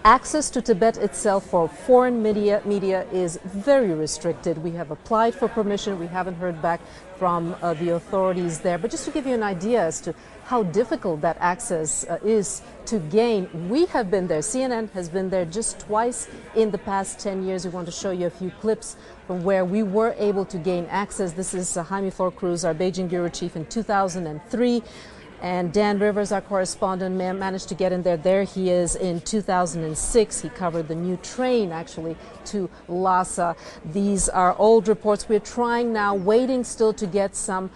Access to Tibet itself for foreign media is very restricted. We have applied for permission. We haven't heard back from the authorities there. But just to give you an idea as to how difficult that access is to gain, we have been there. CNN has been there just twice in the past 10 years. We want to show you a few clips from where we were able to gain access. This is Jaime Flor-Cruz, our Beijing bureau chief, in 2003. And Dan Rivers, our correspondent, managed to get in there. There he is in 2006. He covered the new train, actually, to Lhasa. These are old reports. We're trying now, waiting still to get some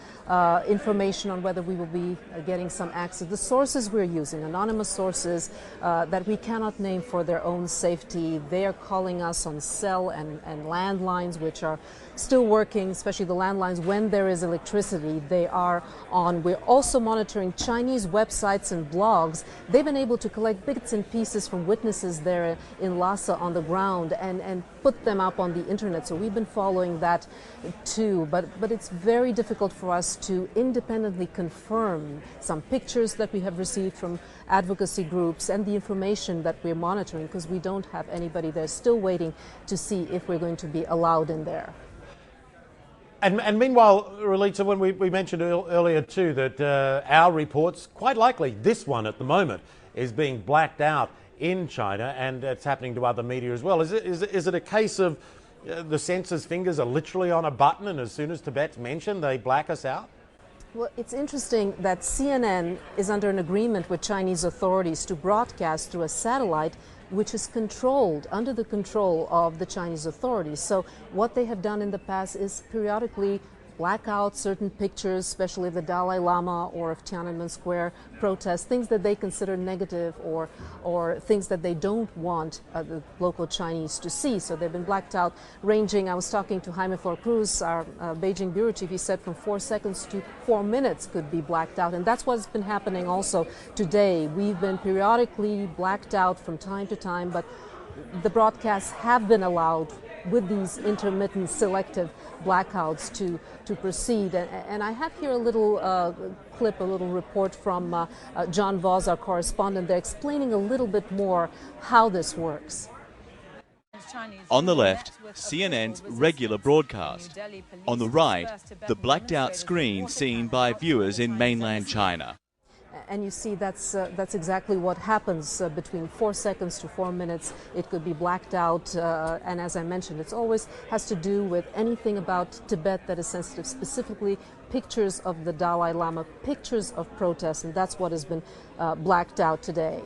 information on whether we will be getting some access. The sources we're using, anonymous sources that we cannot name for their own safety, they are calling us on cell and landlines, which are still working, especially the landlines when there is electricity. They are on. We're also monitoring Chinese websites and blogs. They've been able to collect bits and pieces from witnesses there in Lhasa on the ground and put them up on the internet. So we've been following that too. But it's very difficult for us to independently confirm some pictures that we have received from advocacy groups and the information that we're monitoring, because we don't have anybody there. Still waiting to see if we're going to be allowed in there. And meanwhile, Relita, when we mentioned earlier too that our reports, quite likely this one at the moment, is being blacked out in China, and it's happening to other media as well. Is it a case of the censor's fingers are literally on a button, and as soon as Tibet's mentioned, they black us out? Well, it's interesting that CNN is under an agreement with Chinese authorities to broadcast through a satellite which is controlled, under the control of the Chinese authorities. So what they have done in the past is periodically black out certain pictures, especially of the Dalai Lama or of Tiananmen Square protests, things that they consider negative or things that they don't want the local Chinese to see. So they've been blacked out, ranging. I was talking to Jaime Flor-Cruz, our Beijing bureau chief. He said from 4 seconds to 4 minutes could be blacked out. And that's what's been happening also today. We've been periodically blacked out from time to time, but the broadcasts have been allowed with these intermittent selective blackouts to proceed. And I have here a little clip, a little report from John Voss, our correspondent. They're explaining a little bit more how this works. On the left, CNN's regular broadcast. On the right, the blacked out screen seen by viewers in mainland China. And you see that's exactly what happens between 4 seconds to 4 minutes. It could be blacked out, and as I mentioned, it always has to do with anything about Tibet that is sensitive, specifically pictures of the Dalai Lama, pictures of protests, and that's what has been blacked out today.